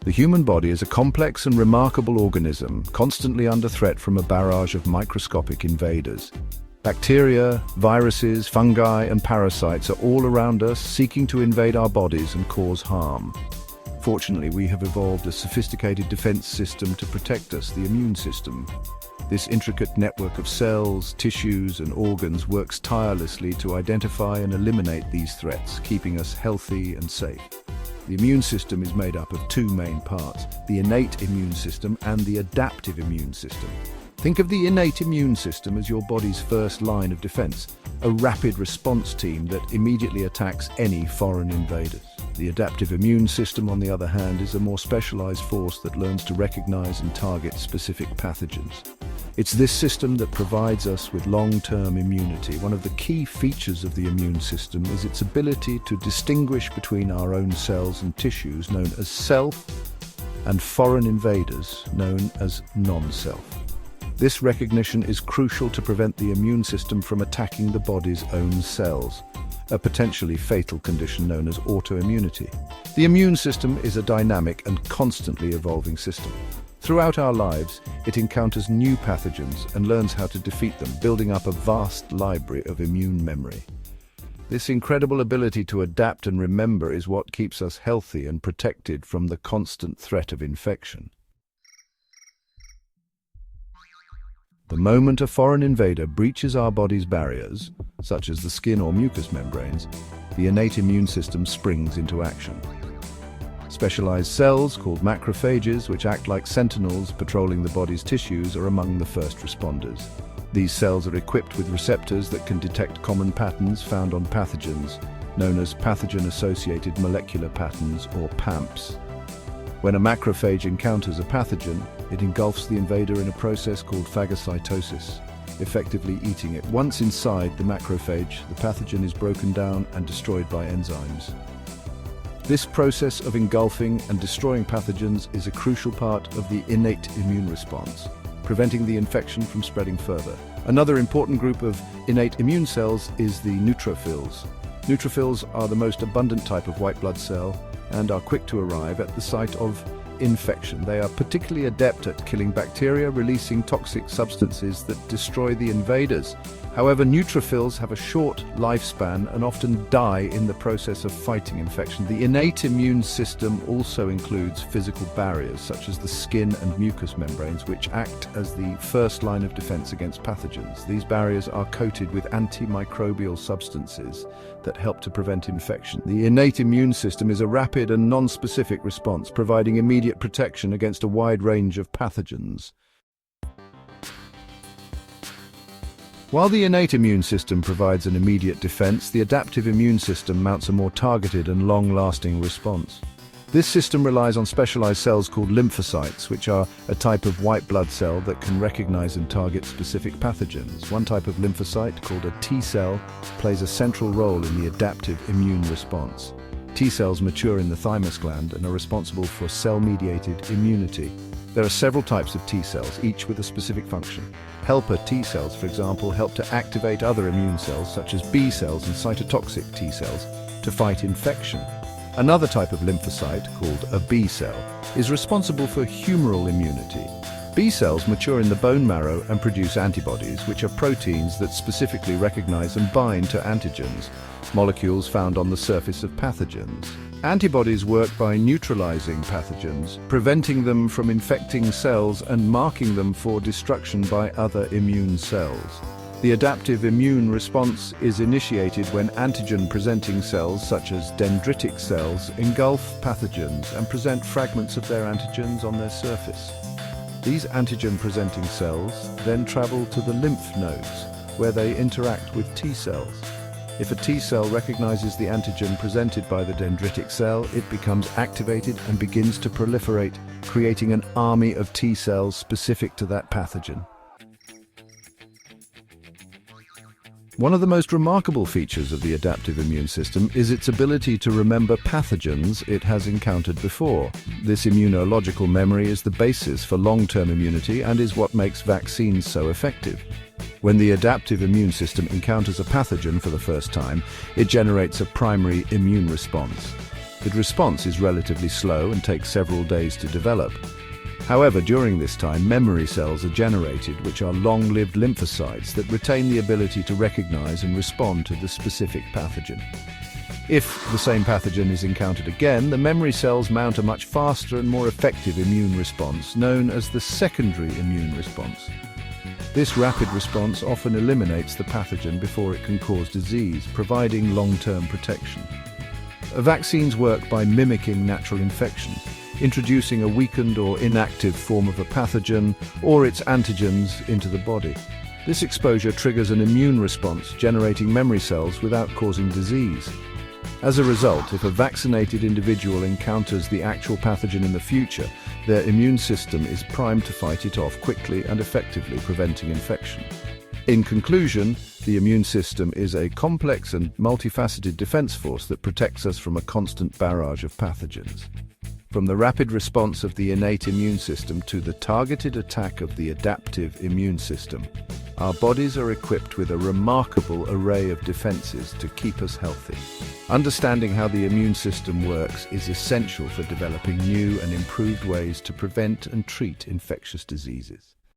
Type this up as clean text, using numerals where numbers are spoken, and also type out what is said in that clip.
The human body is a complex and remarkable organism, constantly under threat from a barrage of microscopic invaders. Bacteria, viruses, fungi, and parasites are all around us, seeking to invade our bodies and cause harm. Fortunately, we have evolved a sophisticated defense system to protect us, the immune system. This intricate network of cells, tissues, and organs works tirelessly to identify and eliminate these threats, keeping us healthy and safe. The immune system is made up of two main parts, the innate immune system and the adaptive immune system. Think of the innate immune system as your body's first line of defense, a rapid response team that immediately attacks any foreign invaders. The adaptive immune system, on the other hand, is a more specialized force that learns to recognize and target specific pathogens. It's this system that provides us with long-term immunity. One of the key features of the immune system is its ability to distinguish between our own cells and tissues, known as self, and foreign invaders, known as non-self. This recognition is crucial to prevent the immune system from attacking the body's own cells, a potentially fatal condition known as autoimmunity. The immune system is a dynamic and constantly evolving system. Throughout our lives, it encounters new pathogens and learns how to defeat them, building up a vast library of immune memory. This incredible ability to adapt and remember is what keeps us healthy and protected from the constant threat of infection. The moment a foreign invader breaches our body's barriers, such as the skin or mucous membranes, the innate immune system springs into action. Specialized cells, called macrophages, which act like sentinels patrolling the body's tissues, are among the first responders. These cells are equipped with receptors that can detect common patterns found on pathogens, known as pathogen-associated molecular patterns, or PAMPs. When a macrophage encounters a pathogen, it engulfs the invader in a process called phagocytosis, effectively eating it. Once inside the macrophage, the pathogen is broken down and destroyed by enzymes. This process of engulfing and destroying pathogens is a crucial part of the innate immune response, preventing the infection from spreading further. Another important group of innate immune cells is the neutrophils. Neutrophils are the most abundant type of white blood cell and are quick to arrive at the site of infection. They are particularly adept at killing bacteria, releasing toxic substances that destroy the invaders. However, neutrophils have a short lifespan and often die in the process of fighting infection. The innate immune system also includes physical barriers, such as the skin and mucous membranes, which act as the first line of defense against pathogens. These barriers are coated with antimicrobial substances that help to prevent infection. The innate immune system is a rapid and non-specific response, providing immediate protection against a wide range of pathogens. While the innate immune system provides an immediate defense, the adaptive immune system mounts a more targeted and long-lasting response. This system relies on specialized cells called lymphocytes, which are a type of white blood cell that can recognize and target specific pathogens. One type of lymphocyte, called a T cell, plays a central role in the adaptive immune response. T cells mature in the thymus gland and are responsible for cell-mediated immunity. There are several types of T cells, each with a specific function. Helper T cells, for example, help to activate other immune cells, such as B cells and cytotoxic T cells, to fight infection. Another type of lymphocyte, called a B cell, is responsible for humoral immunity. B cells mature in the bone marrow and produce antibodies, which are proteins that specifically recognize and bind to antigens, molecules found on the surface of pathogens. Antibodies work by neutralizing pathogens, preventing them from infecting cells and marking them for destruction by other immune cells. The adaptive immune response is initiated when antigen-presenting cells, such as dendritic cells, engulf pathogens and present fragments of their antigens on their surface. These antigen-presenting cells then travel to the lymph nodes, where they interact with T cells. If a T cell recognizes the antigen presented by the dendritic cell, it becomes activated and begins to proliferate, creating an army of T cells specific to that pathogen. One of the most remarkable features of the adaptive immune system is its ability to remember pathogens it has encountered before. This immunological memory is the basis for long-term immunity and is what makes vaccines so effective. When the adaptive immune system encounters a pathogen for the first time, it generates a primary immune response. The response is relatively slow and takes several days to develop. However, during this time, memory cells are generated, which are long-lived lymphocytes that retain the ability to recognize and respond to the specific pathogen. If the same pathogen is encountered again, the memory cells mount a much faster and more effective immune response, known as the secondary immune response. This rapid response often eliminates the pathogen before it can cause disease, providing long-term protection. Vaccines work by mimicking natural infection, introducing a weakened or inactive form of a pathogen or its antigens into the body. This exposure triggers an immune response, generating memory cells without causing disease. As a result, if a vaccinated individual encounters the actual pathogen in the future, their immune system is primed to fight it off quickly and effectively, preventing infection. In conclusion, the immune system is a complex and multifaceted defense force that protects us from a constant barrage of pathogens. From the rapid response of the innate immune system to the targeted attack of the adaptive immune system, our bodies are equipped with a remarkable array of defenses to keep us healthy. Understanding how the immune system works is essential for developing new and improved ways to prevent and treat infectious diseases.